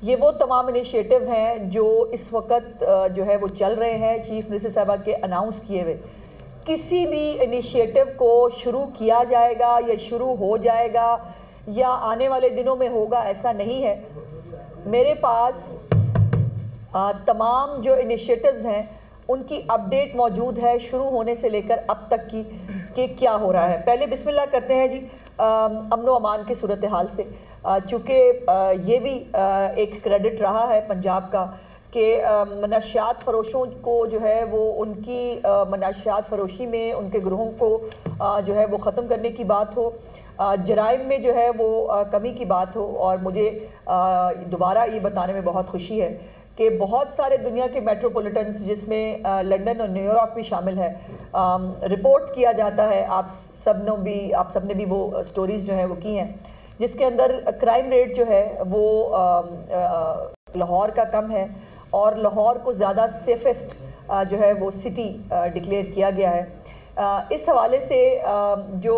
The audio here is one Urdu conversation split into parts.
یہ وہ تمام انیشیٹو ہیں جو اس وقت جو ہے وہ چل رہے ہیں چیف منسٹر صاحبہ کے اناؤنس کیے ہوئے. کسی بھی انیشیٹو کو شروع کیا جائے گا یا شروع ہو جائے گا یا آنے والے دنوں میں ہوگا ایسا نہیں ہے. میرے پاس تمام جو انیشیٹوز ہیں ان کی اپڈیٹ موجود ہے شروع ہونے سے لے کر اب تک کی کہ کیا ہو رہا ہے. پہلے بسم اللہ کرتے ہیں جی امن و امان کی صورتحال سے، چونکہ یہ بھی ایک کریڈٹ رہا ہے پنجاب کا کہ منشیات فروشوں کو جو ہے وہ ان کی منشیات فروشی میں ان کے گروہوں کو جو ہے وہ ختم کرنے کی بات ہو، جرائم میں جو ہے وہ کمی کی بات ہو. اور مجھے دوبارہ یہ بتانے میں بہت خوشی ہے کہ بہت سارے دنیا کے میٹروپولیٹنز جس میں لنڈن اور نیو یارک بھی شامل ہے، رپورٹ کیا جاتا ہے، آپ سب نے بھی وہ سٹوریز جو ہیں وہ کی ہیں جس کے اندر کرائم ریٹ جو ہے وہ لاہور کا کم ہے اور لاہور کو زیادہ سیفسٹ جو ہے وہ سٹی ڈکلیئر کیا گیا ہے. اس حوالے سے جو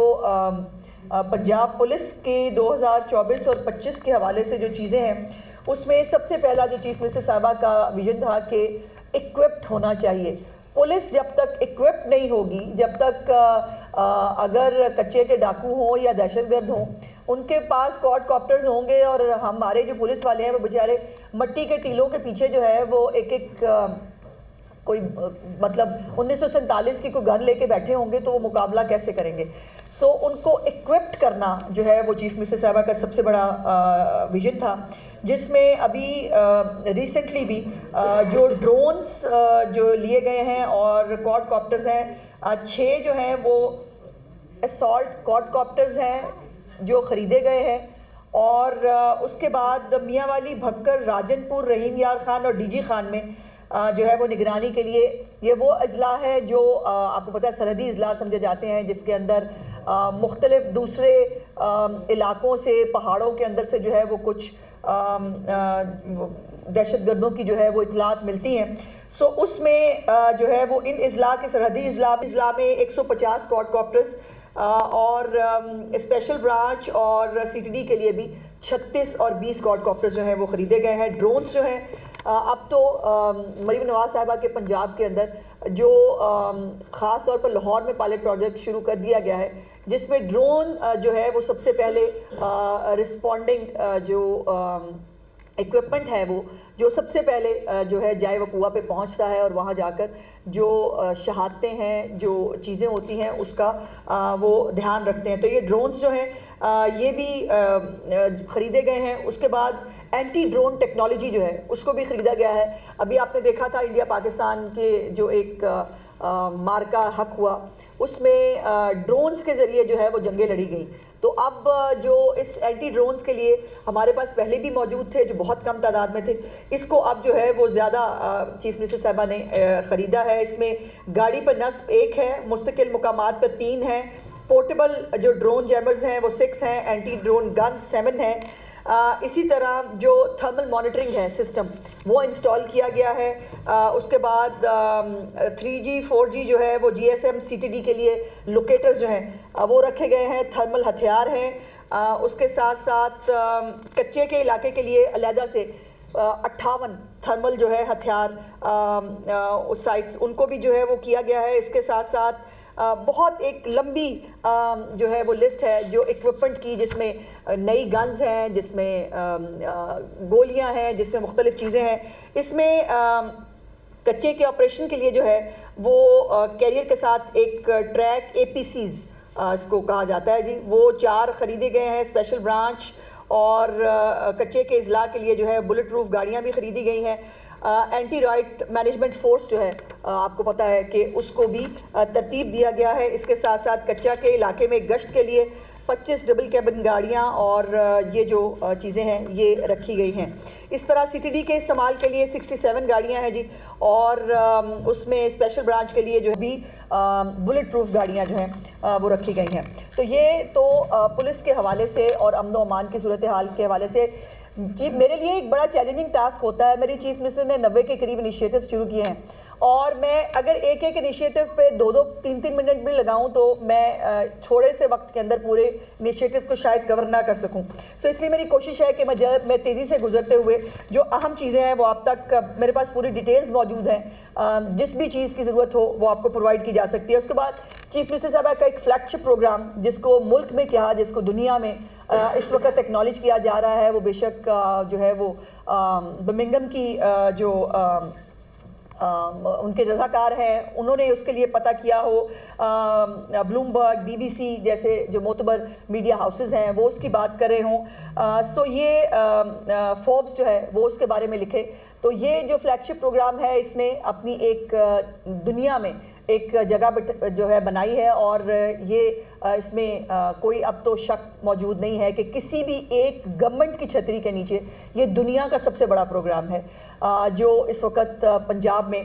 پنجاب پولیس کے 2024 اور 25 کے حوالے سے جو چیزیں ہیں اس میں سب سے پہلا جو چیف منسٹر صاحبہ کا ویژن تھا کہ ایکوپڈ ہونا چاہیے. پولیس جب تک ایکوپڈ نہیں ہوگی، جب تک اگر کچے کے ڈاکو ہوں یا دہشت گرد ہوں ان کے پاس کوڈ کاپٹرز ہوں گے اور ہمارے جو پولیس والے ہیں وہ بیچارے مٹی کے ٹیلوں کے پیچھے جو ہے وہ ایک کوئی مطلب 1947 کی کوئی گن لے کے بیٹھے ہوں گے تو وہ مقابلہ کیسے کریں گے. سو ان کو ایکوپڈ کرنا جو ہے وہ چیف منسٹر صاحبہ کا سب سے بڑا ویژن تھا، جس میں ابھی ریسنٹلی بھی جو ڈرونز جو لیے گئے ہیں اور کوڈ کاپٹرز ہیں، 6 جو ہیں وہ اسالٹ کوڈ کاپٹرز ہیں جو خریدے گئے ہیں. اور اس کے بعد میاں والی بھکر، راجن پور، رحیم یار خان اور ڈی جی خان میں جو ہے وہ نگرانی کے لیے یہ وہ اضلاع ہے جو آپ کو پتہ ہے سرحدی اضلاع سمجھے جاتے ہیں، جس کے اندر مختلف دوسرے علاقوں سے پہاڑوں کے اندر سے جو ہے وہ کچھ دہشت گردوں کی جو ہے وہ اطلاعات ملتی ہیں. سو اس میں جو ہے وہ ان اضلاع کے سرحدی اضلاع میں 150 کوڈ کاپٹرز اور اسپیشل برانچ اور سی ٹی ڈی کے لیے بھی 36 اور 20 کوڈ کاپٹرز جو ہیں وہ خریدے گئے ہیں. ڈرونز جو ہیں اب تو مریم نواز صاحبہ کے پنجاب کے اندر جو خاص طور پر لاہور میں پائلٹ پروجیکٹ شروع کر دیا گیا ہے جس میں ڈرون جو ہے وہ سب سے پہلے رسپونڈنگ جو ایکوپمنٹ ہے وہ جو سب سے پہلے جو ہے جائے وقوع پہ پہنچتا ہے اور وہاں جا کر جو شہادتیں ہیں، جو چیزیں ہوتی ہیں اس کا وہ دھیان رکھتے ہیں. تو یہ ڈرونز جو ہیں یہ بھی خریدے گئے ہیں. اس کے بعد اینٹی ڈرون ٹیکنالوجی جو ہے اس کو بھی خریدا گیا ہے. ابھی آپ نے دیکھا تھا انڈیا پاکستان کے جو ایک مارکا حق ہوا اس میں ڈرونز کے ذریعے جو ہے وہ جنگیں لڑی گئیں. تو اب جو اس اینٹی ڈرونز کے لیے ہمارے پاس پہلے بھی موجود تھے جو بہت کم تعداد میں تھے، اس کو اب جو ہے وہ زیادہ چیف منسٹر صاحبہ نے خریدا ہے. اس میں گاڑی پر نصب 1 ہے، مستقل مقامات پر 3 ہیں، پورٹیبل جو ڈرون جیمرز ہیں وہ 6 ہیں، اینٹی ڈرون گنز 7 ہیں. اسی طرح جو تھرمل مانیٹرنگ ہے سسٹم وہ انسٹال کیا گیا ہے. اس کے بعد 3G 4G جو ہے وہ GSM CTD کے لیے لوکیٹرز جو ہیں وہ رکھے گئے ہیں، تھرمل ہتھیار ہیں. اس کے ساتھ ساتھ کچے کے علاقے کے لیے علیحدہ سے 58 تھرمل جو ہے ہتھیار سائٹس ان کو بھی جو ہے وہ کیا گیا ہے. اس کے ساتھ ساتھ بہت ایک لمبی جو ہے وہ لسٹ ہے جو ایکوپمنٹ کی، جس میں نئی گنز ہیں، جس میں گولیاں ہیں، جس میں مختلف چیزیں ہیں. اس میں کچے کے آپریشن کے لیے جو ہے وہ کیریئر کے ساتھ ایک ٹریک APCs اس کو کہا جاتا ہے جی، وہ 4 خریدے گئے ہیں. اسپیشل برانچ اور کچے کے اضلاع کے لیے جو ہے بلٹ پروف گاڑیاں بھی خریدی گئی ہیں. اینٹی رائٹ مینجمنٹ فورس جو ہے آپ کو پتہ ہے کہ اس کو بھی ترتیب دیا گیا ہے. اس کے ساتھ ساتھ کچا کے علاقے میں گشت کے لیے 25 ڈبل کیبن گاڑیاں اور یہ جو چیزیں ہیں یہ رکھی گئی ہیں. اس طرح CTD کے استعمال کے لیے 67 گاڑیاں ہیں جی، اور اس میں اسپیشل برانچ کے لیے جو بھی بلٹ پروف گاڑیاں جو ہیں وہ رکھی گئی ہیں. تو یہ تو پولیس کے حوالے سے اور امن و امان کی صورتحال کے حوالے سے جی میرے لیے ایک بڑا چیلنجنگ ٹاسک ہوتا ہے. میری چیف منسٹر نے 90 کے قریب انیشیٹو شروع کیے ہیں اور میں اگر ایک ایک انیشیٹو پہ 2-3 منٹ بھی لگاؤں تو میں تھوڑے سے وقت کے اندر پورے انیشیٹوز کو شاید کور نہ کر سکوں. سو اس لیے میری کوشش ہے کہ میں تیزی سے گزرتے ہوئے جو اہم چیزیں ہیں وہ آپ تک میرے پاس پوری ڈیٹیلز موجود ہیں, جس بھی چیز کی ضرورت ہو وہ آپ کو پرووائڈ کی جا سکتی ہے. اس کے بعد چیف منسٹر صاحبہ کا ایک فلیگ شپ پروگرام جس کو ملک میں کیا جس کو دنیا میں اس وقت ایکنالج کیا جا رہا ہے, وہ بے شک جو ہے وہ برمنگھم کی جو ان کے رضاکار ہیں انہوں نے اس کے لیے پتہ کیا ہو, بلومبرگ, BBC جیسے جو معتبر میڈیا ہاؤسز ہیں وہ اس کی بات کر رہے ہوں. سو یہ فوربس جو ہے وہ اس کے بارے میں لکھے. تو یہ جو فلیگ شپ پروگرام ہے اس نے اپنی ایک دنیا میں ایک جگہ جو ہے بنائی ہے, اور یہ اس میں کوئی اب تو شک موجود نہیں ہے کہ کسی بھی ایک گورنمنٹ کی چھتری کے نیچے یہ دنیا کا سب سے بڑا پروگرام ہے جو اس وقت پنجاب میں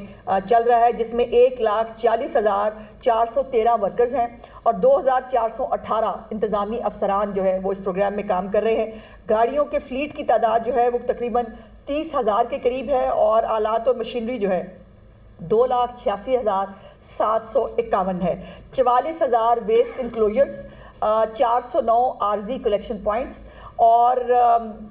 چل رہا ہے, جس میں 1,40,413 ورکرز ہیں اور 2,418 انتظامی افسران جو ہے وہ اس پروگرام میں کام کر رہے ہیں. گاڑیوں کے فلیٹ کی تعداد جو ہے وہ تقریباً 30,000 کے قریب ہے, اور آلات اور مشینری جو ہے 2,86,751 ہے. 44,000 ویسٹ انکلوجرز, 409 عارضی کلیکشن پوائنٹس اور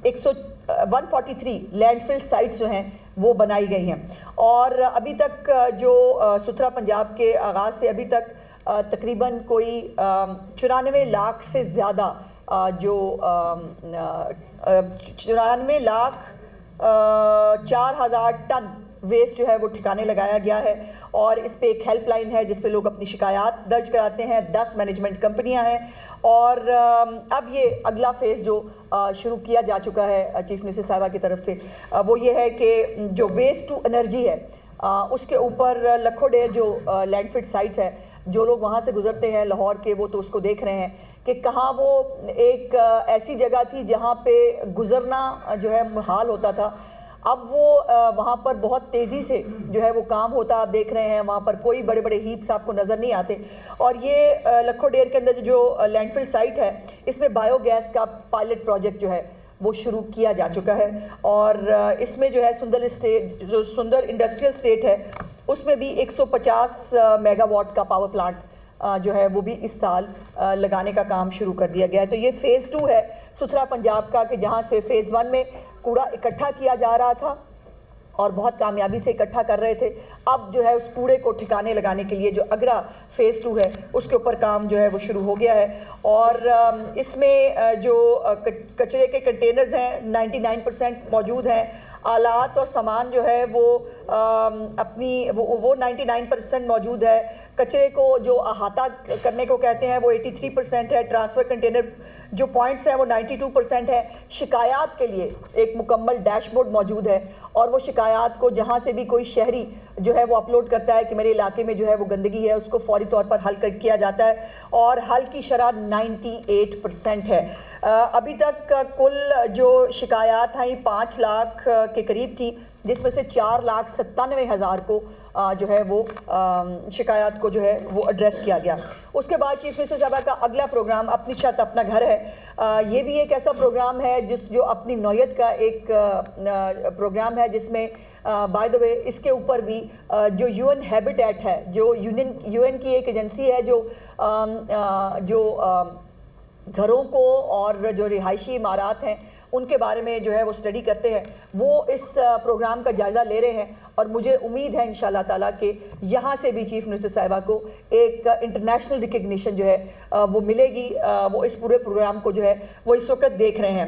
143 لینڈ فل سائٹس جو ہیں وہ بنائی گئی ہیں. اور ابھی تک جو ستھرا پنجاب کے آغاز سے ابھی تک تقریباً کوئی 94 لاکھ سے زیادہ جو 94 لاکھ 4,000 ٹن ویسٹ جو ہے وہ ٹھکانے لگایا گیا ہے, اور اس پہ ایک ہیلپ لائن ہے جس پہ لوگ اپنی شکایات درج کراتے ہیں. 10 مینجمنٹ کمپنیاں ہیں, اور اب یہ اگلا فیز جو شروع کیا جا چکا ہے چیف منسٹر صاحبہ کی طرف سے وہ یہ ہے کہ جو ویسٹ ٹو انرجی ہے اس کے اوپر لکھوں ڈیر جو لینڈ فٹ سائٹس ہے, جو لوگ وہاں سے گزرتے ہیں لاہور کے وہ تو اس کو دیکھ رہے ہیں کہ کہاں وہ ایک ایسی جگہ تھی جہاں پہ گزرنا جو ہے محال ہوتا تھا. اب وہ وہاں پر بہت تیزی سے جو ہے وہ کام ہوتا, آپ دیکھ رہے ہیں وہاں پر کوئی بڑے بڑے ہیپس آپ کو نظر نہیں آتے. اور یہ لکھوں ڈیر کے اندر جو لینڈ فل سائٹ ہے اس میں بایو گیس کا پائلٹ پروجیکٹ جو ہے وہ شروع کیا جا چکا ہے, اور اس میں جو ہے سندر انڈسٹریل اسٹیٹ ہے اس میں بھی 150 میگا واٹ کا پاور پلانٹ جو ہے وہ بھی اس سال لگانے کا کام شروع کر دیا گیا ہے. تو یہ فیز 2 ہے ستھرا پنجاب کا, کہ جہاں سے فیز 1 میں کوڑا اکٹھا کیا جا رہا تھا اور بہت کامیابی سے اکٹھا کر رہے تھے, اب جو ہے اس کوڑے کو ٹھکانے لگانے کے لیے جو اگلا فیز 2 ہے اس کے اوپر کام جو ہے وہ شروع ہو گیا ہے. اور اس میں جو کچرے کے کنٹینرز ہیں 99% موجود ہیں, آلات اور سامان جو ہے وہ اپنی وہ 99% موجود ہے. کچرے کو جو احاطہ کرنے کو کہتے ہیں وہ 83% ہے. ٹرانسفر کنٹینر جو پوائنٹس ہیں وہ 92% ہے. شکایات کے لیے ایک مکمل ڈیش بورڈ موجود ہے, اور وہ شکایات کو جہاں سے بھی کوئی شہری جو ہے وہ اپلوڈ کرتا ہے کہ میرے علاقے میں جو ہے وہ گندگی ہے اس کو فوری طور پر حل کیا جاتا ہے, اور حل کی شرح 98% ہے. ابھی تک کل جو شکایات ہیں 5 لاکھ کے قریب تھی, جس میں سے 4,97,000 کو جو ہے وہ شکایات کو جو ہے وہ ایڈریس کیا گیا. اس کے بعد چیف منسٹر صاحبہ کا اگلا پروگرام اپنی چھت اپنا گھر ہے. یہ بھی ایک ایسا پروگرام ہے جو اپنی نوعیت کا ایک پروگرام ہے, جس میں بائی دا وے اس کے اوپر بھی جو UN ہیبیٹیٹ ہے, جو UN کی ایک ایجنسی ہے جو گھروں کو اور جو رہائشی عمارات ہیں ان کے بارے میں جو ہے وہ اسٹڈی کرتے ہیں, وہ اس پروگرام کا جائزہ لے رہے ہیں. اور مجھے امید ہے انشاءاللہ تعالیٰ کہ یہاں سے بھی چیف منسٹر صاحبہ کو ایک انٹرنیشنل ریکگنیشن جو ہے وہ ملے گی. وہ اس پورے پروگرام کو جو ہے وہ اس وقت دیکھ رہے ہیں.